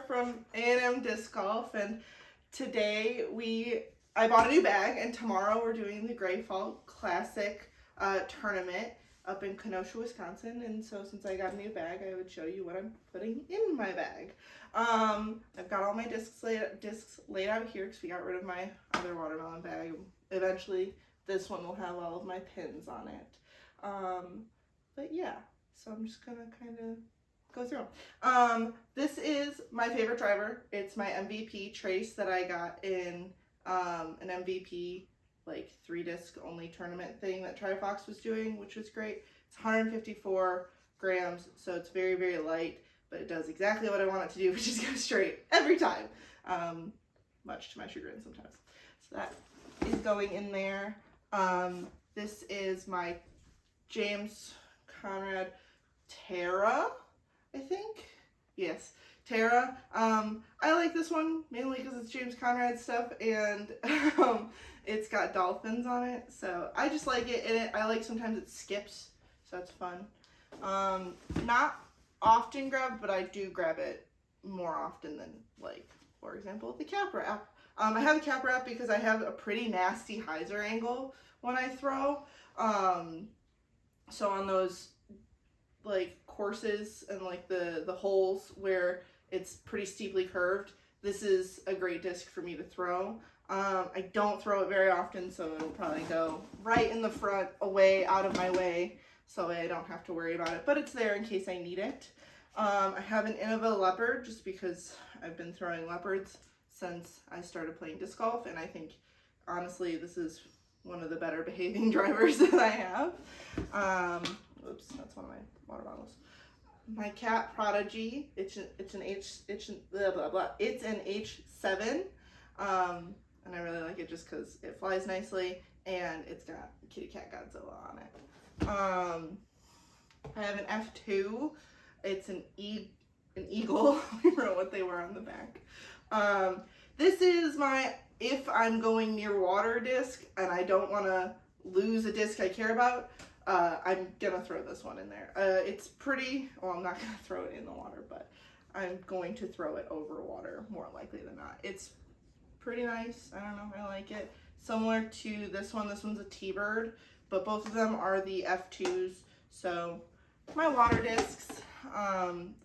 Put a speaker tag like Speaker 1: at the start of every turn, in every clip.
Speaker 1: from A&M Disc Golf, and today I bought a new bag, and tomorrow we're doing the Great Fall Classic tournament up in Kenosha, Wisconsin. And so since I got a new bag, I would show you what I'm putting in my bag. I've got all my discs laid out here because we got rid of my other watermelon bag. Eventually this one will have all of my pins on it. But yeah, so I'm just gonna kind of go through them. This is my favorite driver. It's my MVP Trace that I got in an MVP like 3-disc only tournament thing that Trifox was doing, which was great. It's 154 grams, so it's very, very light, but it does exactly what I want it to do, which is go straight every time, much to my chagrin sometimes. So that is going in there. This is my James Conrad Terra, I think. Yes, Terra. I like this one mainly because it's James Conrad stuff, and it's got dolphins on it, so I just like it. And I like sometimes it skips, so it's fun. Not often grabbed, but I do grab it more often than, like, for example, the cap wrap. I have the cap wrap because I have a pretty nasty hyzer angle when I throw. So on those like courses and like the holes where it's pretty steeply curved, this is a great disc for me to throw. I don't throw it very often, so it'll probably go right in the front, away, out of my way, so I don't have to worry about it, but it's there in case I need it. I have an Innova Leopard just because I've been throwing leopards since I started playing disc golf, and I think honestly this is one of the better behaving drivers that I have. Oops, that's one of my water bottles. My Cat Prodigy, it's an H7, and I really like it just because it flies nicely and it's got Kitty Cat Godzilla on it. I have an F2. It's an eagle. I wrote what they were on the back. This is my if I'm going near water disc and I don't want to lose a disc I care about. I'm gonna throw this one in there. It's pretty, well, I'm not gonna throw it in the water, but I'm going to throw it over water more likely than not. It's pretty nice. I don't know, I like it. Similar to this one. This one's a T-Bird, but both of them are the F2s. So my water discs,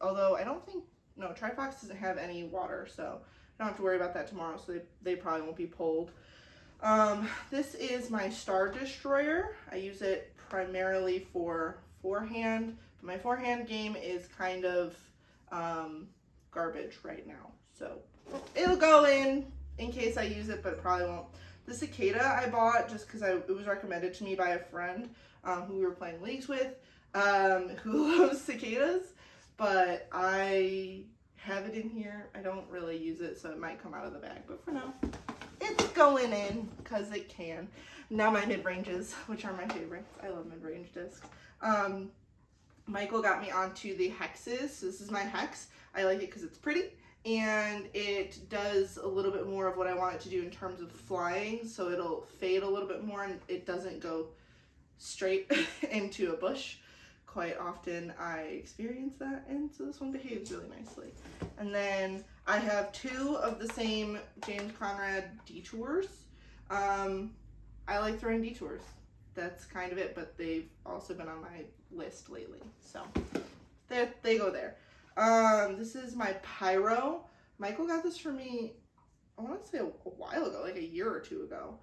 Speaker 1: although I don't think, no, Trifox doesn't have any water, so I don't have to worry about that tomorrow, so they probably won't be pulled. This is my Star Destroyer. I use it primarily for forehand, but my forehand game is kind of garbage right now, so it'll go in case I use it, but it probably won't. The Cicada I bought just because it was recommended to me by a friend who we were playing leagues with, who loves cicadas, but I have it in here. I don't really use it, so it might come out of the bag, but for now it's going in because it can. Now my mid-ranges, which are my favorites. I love mid-range discs. Michael got me onto the hexes. So this is my hex. I like it because it's pretty and it does a little bit more of what I want it to do in terms of flying. So it'll fade a little bit more and it doesn't go straight into a bush. Quite often I experience that, and so this one behaves really nicely. And then I have 2 of the same James Conrad Detours. I like throwing Detours. That's kind of it, but they've also been on my list lately, so they go there. This is my Pyro. Michael got this for me, I want to say a while ago, like a year or 2 ago.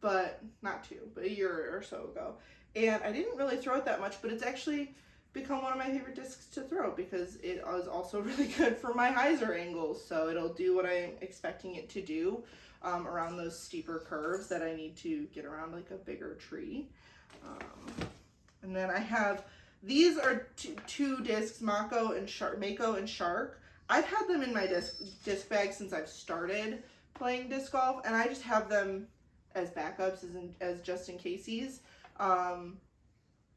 Speaker 1: But not 2, but a year or so ago. And I didn't really throw it that much, but it's actually become one of my favorite discs to throw because it is also really good for my hyzer angles. So it'll do what I'm expecting it to do around those steeper curves that I need to get around like a bigger tree. And then I have, these are two discs, Mako and Shark. I've had them in my disc bag since I've started playing disc golf, and I just have them as backups, as just in cases.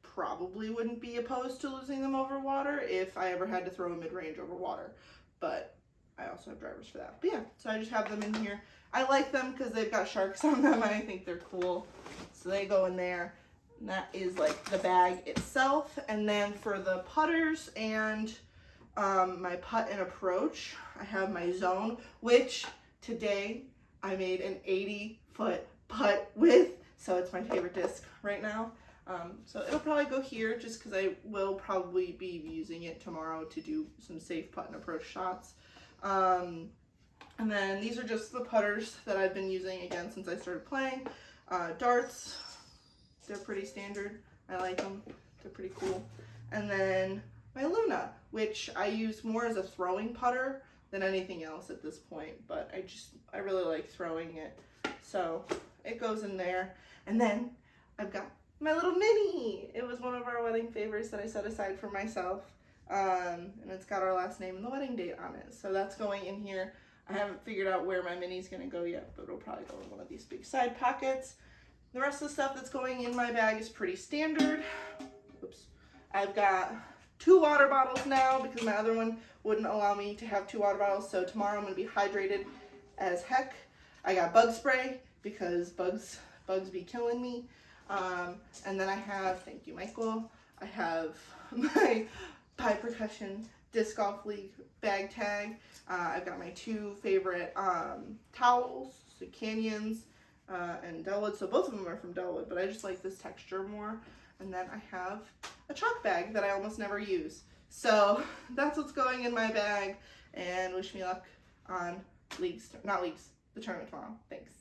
Speaker 1: Probably wouldn't be opposed to losing them over water if I ever had to throw a mid-range over water, but I also have drivers for that. But yeah, so I just have them in here. I like them because they've got sharks on them and I think they're cool, so they go in there. And that is like the bag itself. And then for the putters and my putt and approach. I have my zone, which today I made an 80-foot putt with, so it's my favorite disc right now. So it'll probably go here just because I will probably be using it tomorrow to do some safe putt and approach shots. And then these are just the putters that I've been using again since I started playing. Darts, they're pretty standard. I like them. They're pretty cool. And then my Luna, which I use more as a throwing putter than anything else at this point, but I really like throwing it. So it goes in there. And then I've got my little mini. It was one of our wedding favors that I set aside for myself. And it's got our last name and the wedding date on it. So that's going in here. I haven't figured out where my mini's gonna go yet, but it'll probably go in one of these big side pockets. The rest of the stuff that's going in my bag is pretty standard. Oops. I've got 2 water bottles now because my other one wouldn't allow me to have 2 water bottles. So tomorrow I'm gonna be hydrated as heck. I got bug spray because bugs be killing me. And then I have, thank you, Michael, I have my Pie Percussion Disc Golf League bag tag. I've got my 2 favorite towels, so Canyons and Delwood. So both of them are from Delwood, but I just like this texture more. And then I have a chalk bag that I almost never use. So that's what's going in my bag. And wish me luck on the tournament tomorrow. Thanks.